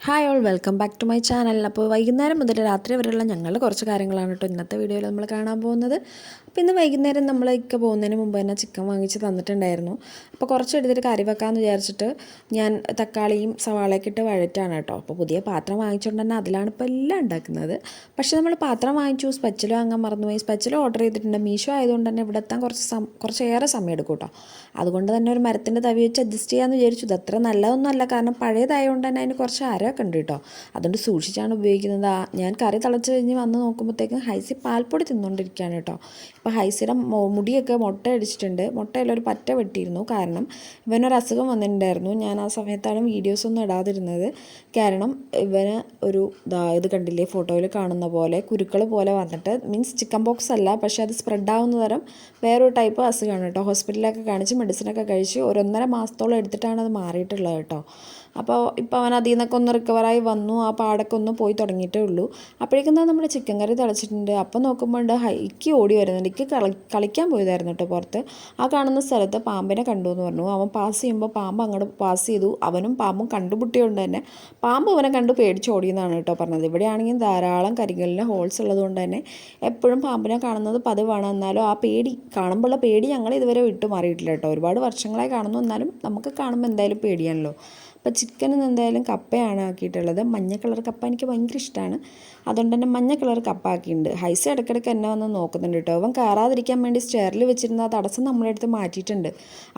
Hi all welcome back to my channel. അപ്പോൾ വൈകുന്നേരം മുതൽ രാത്രി വരെയുള്ള ഞങ്ങളുടെ കുറച്ച് കാര്യങ്ങളാണ് കേട്ടോ ഇന്നത്തെ വീഡിയോയിൽ നമ്മൾ കാണാൻ പോകുന്നത്. അപ്പോൾ ഇന്ന് വൈകുന്നേരം നമ്മളൊക്കെ പോകുന്നതിന് മുമ്പ് തന്നെ ചിക്കൻ വാങ്ങിച്ച് തന്നിട്ടുണ്ടായിരുന്നു. അപ്പോൾ കുറച്ച് എടുത്തിട്ട് കറി വെക്കാമെന്ന് വിചാരിച്ചിട്ട് ഞാൻ തക്കാളിയും സവാളയൊക്കെ ഇട്ട് വഴറ്റാണ് കേട്ടോ. അപ്പോൾ പുതിയ പാത്രം വാങ്ങിച്ചുകൊണ്ട് തന്നെ അതിലാണ് ഇപ്പോൾ എല്ലാം ഉണ്ടാക്കുന്നത്. പക്ഷേ നമ്മൾ പാത്രം വാങ്ങിച്ചു, സ്പെഷ്യൽ വാങ്ങാൻ മറന്നുപോയി. സ്പെഷ്യൽ ഓർഡർ ചെയ്തിട്ടുണ്ട്. മീഷോ ആയതുകൊണ്ട് തന്നെ ഇവിടെ എത്താൻ കുറച്ചേറെ സമയം എടുക്കും കേട്ടോ. അതുകൊണ്ട് തന്നെ ഒരു മരത്തിൻ്റെ തവി വെച്ച് അഡ്ജസ്റ്റ് ചെയ്യാമെന്ന് വിചാരിച്ചു. ഇത് അത്ര നല്ലതൊന്നുമല്ല, കാരണം പഴയതായതുകൊണ്ട് തന്നെ അതിന് കുറച്ച് അരയൊക്കെ ഉണ്ട് കേട്ടോ. അതുകൊണ്ട് സൂക്ഷിച്ചാണ് ഉപയോഗിക്കുന്നത്. ഞാൻ കറി തിളച്ച് കഴിഞ്ഞ് വന്ന് നോക്കുമ്പോഴത്തേക്കും ഹൈസി പാൽപ്പൊടി തിന്നുകൊണ്ടിരിക്കുകയാണ് കേട്ടോ. ഇപ്പോൾ ഹൈസിയുടെ മുടിയൊക്കെ മുട്ട അടിച്ചിട്ടുണ്ട്. മുട്ടയിലൊരു പറ്റ വെട്ടിയിരുന്നു, കാരണം ഇവനൊരു അസുഖം വന്നിട്ടുണ്ടായിരുന്നു. ഞാൻ ആ സമയത്താണ് വീഡിയോസൊന്നും ഇടാതിരുന്നത്. കാരണം ഇവന് ഒരു ഇത് കണ്ടില്ലേ, ഫോട്ടോയിൽ കാണുന്ന പോലെ കുരുക്കൾ പോലെ വന്നിട്ട്, മീൻസ് ചിക്കൻ ബോക്സ് അല്ല, പക്ഷേ അത് സ്പ്രെഡ് ആവുന്ന തരം വേറൊരു ടൈപ്പ് അസുഖമാണ് കേട്ടോ. ഹോസ്പിറ്റലിലൊക്കെ കാണിച്ച് മെഡിസിനൊക്കെ കഴിച്ച് 1.5 മാസത്തോളം എടുത്തിട്ടാണ് അത് മാറിയിട്ടുള്ളത് കേട്ടോ. അപ്പോൾ ഇപ്പോൾ അവൻ അതിൽ നിന്നൊക്കെ ഒന്ന് റിക്കവറായി വന്നു. ആ പാടൊക്കെ ഒന്ന് പോയി തുടങ്ങിയിട്ടേ ഉള്ളൂ. അപ്പോഴേക്കും നമ്മുടെ ചിക്കൻ കറി തിളച്ചിട്ടുണ്ട്. അപ്പോൾ നോക്കുമ്പോൾ ഹൈക്ക് ഓടി വരുന്നുണ്ട്. എനിക്ക് കളിക്കാൻ പോയതായിരുന്നു കേട്ടോ പുറത്ത്. ആ കാണുന്ന സ്ഥലത്ത് പാമ്പിനെ കണ്ടു എന്ന് പറഞ്ഞു. അവൻ പാസ് ചെയ്യുമ്പോൾ പാമ്പ് അങ്ങോട്ട് പാസ് ചെയ്തു. അവനും പാമ്പും കണ്ടുമുട്ടിയോണ്ട് തന്നെ പാമ്പ് അവനെ കണ്ട് പേടിച്ച് ഓടിയെന്നാണ് കേട്ടോ പറഞ്ഞത്. ഇവിടെയാണെങ്കിൽ ധാരാളം കരിങ്കല്ലിന് ഹോൾസ് ഉള്ളതുകൊണ്ട് തന്നെ എപ്പോഴും പാമ്പിനെ കാണുന്നത് പതിവാണ്. എന്നാലും ആ പേടി കാണുമ്പോഴുള്ള പേടി ഞങ്ങൾ ഇതുവരെ വിട്ടു മാറിയിട്ടില്ല കേട്ടോ. ഒരുപാട് വർഷങ്ങളായി കാണുന്നു, എന്നാലും നമുക്ക് കാണുമ്പോൾ എന്തായാലും പേടിയാണല്ലോ. അപ്പോൾ ചിക്കനിൽ എന്തായാലും കപ്പയാണ് ആക്കിയിട്ടുള്ളത്. മഞ്ഞ കളർ കപ്പ എനിക്ക് ഭയങ്കര ഇഷ്ടമാണ്. അതുകൊണ്ട് തന്നെ മഞ്ഞ കളർ കപ്പ ആക്കിയിട്ടുണ്ട്. ഹൈസ് ഇടയ്ക്കിടയ്ക്ക് എന്നെ വന്ന് നോക്കുന്നുണ്ട് കേട്ടോ. അവൻ കയറാതിരിക്കാൻ വേണ്ടി സ്റ്റെയറിൽ വെച്ചിരുന്ന ആ തടസ്സം നമ്മുടെ അടുത്ത് മാറ്റിയിട്ടുണ്ട്.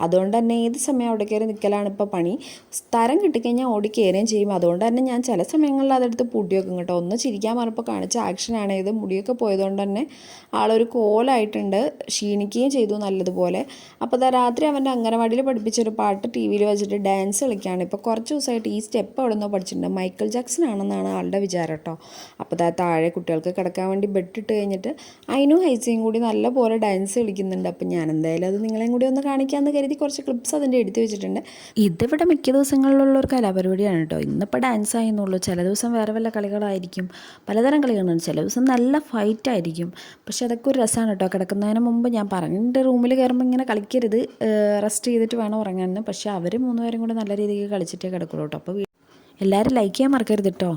അതുകൊണ്ട് തന്നെ ഏത് സമയം അവിടെ കയറി നിൽക്കലാണ് ഇപ്പോൾ പണി. സ്ഥലം കിട്ടിക്കഴിഞ്ഞാൽ ഓടി കയറുകയും ചെയ്യും. അതുകൊണ്ട് തന്നെ ഞാൻ ചില സമയങ്ങളിൽ അതെടുത്ത് പൊടി വെക്കും കേട്ടോ. ഒന്ന് ചിരിക്കാൻ പറഞ്ഞപ്പോൾ കാണിച്ച ആക്ഷനാണ് ഇത്. മുടിയൊക്കെ പോയതുകൊണ്ട് തന്നെ ആളൊരു കോലായിട്ടുണ്ട്. ക്ഷീണിക്കുകയും ചെയ്തു നല്ലതുപോലെ. അപ്പോൾ രാത്രി അവൻ്റെ അംഗനവാടിയിൽ പഠിപ്പിച്ചൊരു പാട്ട് ടി വിയിൽ വെച്ചിട്ട് ഡാൻസ് കളിക്കുകയാണ്. ഇപ്പോൾ കുറച്ച് ദിവസമായിട്ട് ഈ സ്റ്റെപ്പ് അവിടെ നിന്നോ പഠിച്ചിട്ടുണ്ട്. മൈക്കിൾ ജാക്സൺ ആണെന്നാണ് ആളുടെ വിചാരം കേട്ടോ. അപ്പോൾ താഴെ കുട്ടികൾക്ക് കിടക്കാൻ വേണ്ടി ബെഡിട്ട് കഴിഞ്ഞിട്ട് അതിനും ഹൈസയും കൂടി നല്ലപോലെ ഡാൻസ് കളിക്കുന്നുണ്ട്. അപ്പോൾ ഞാൻ എന്തായാലും അത് നിങ്ങളെയും കൂടി ഒന്ന് കാണിക്കാമെന്ന് കരുതി കുറച്ച് ക്ലിപ്സ് അതിൻ്റെ എടുത്ത് വെച്ചിട്ടുണ്ട്. ഇതിവിടെ മിക്ക ദിവസങ്ങളിലുള്ള ഒരു കലാപരിപാടിയാണ് കേട്ടോ. ഇന്നിപ്പോൾ ഡാൻസ് ആയെന്നുള്ളൂ. ചില ദിവസം വേറെ വല്ല കളികളായിരിക്കും, പലതരം കളികളുണ്ട്. ചില ദിവസം നല്ല ഫൈറ്റ് ആയിരിക്കും. പക്ഷെ അതൊക്കെ ഒരു രസമാണ് കേട്ടോ. കിടക്കുന്നതിന് മുമ്പ് ഞാൻ പറഞ്ഞിട്ട് റൂമിൽ കയറുമ്പോൾ ഇങ്ങനെ കളിക്കരുത്, റെസ്റ്റ് ചെയ്തിട്ട് വേണം ഉറങ്ങാൻ. പക്ഷേ അവർ 3 പേരും കൂടെ നല്ല രീതിക്ക് കളിച്ചിട്ടേ കിടക്കുള്ളൂ കേട്ടോ. അപ്പോൾ എല്ലാവരും ലൈക്ക് ചെയ്യാൻ മറക്കരുത് കേട്ടോ.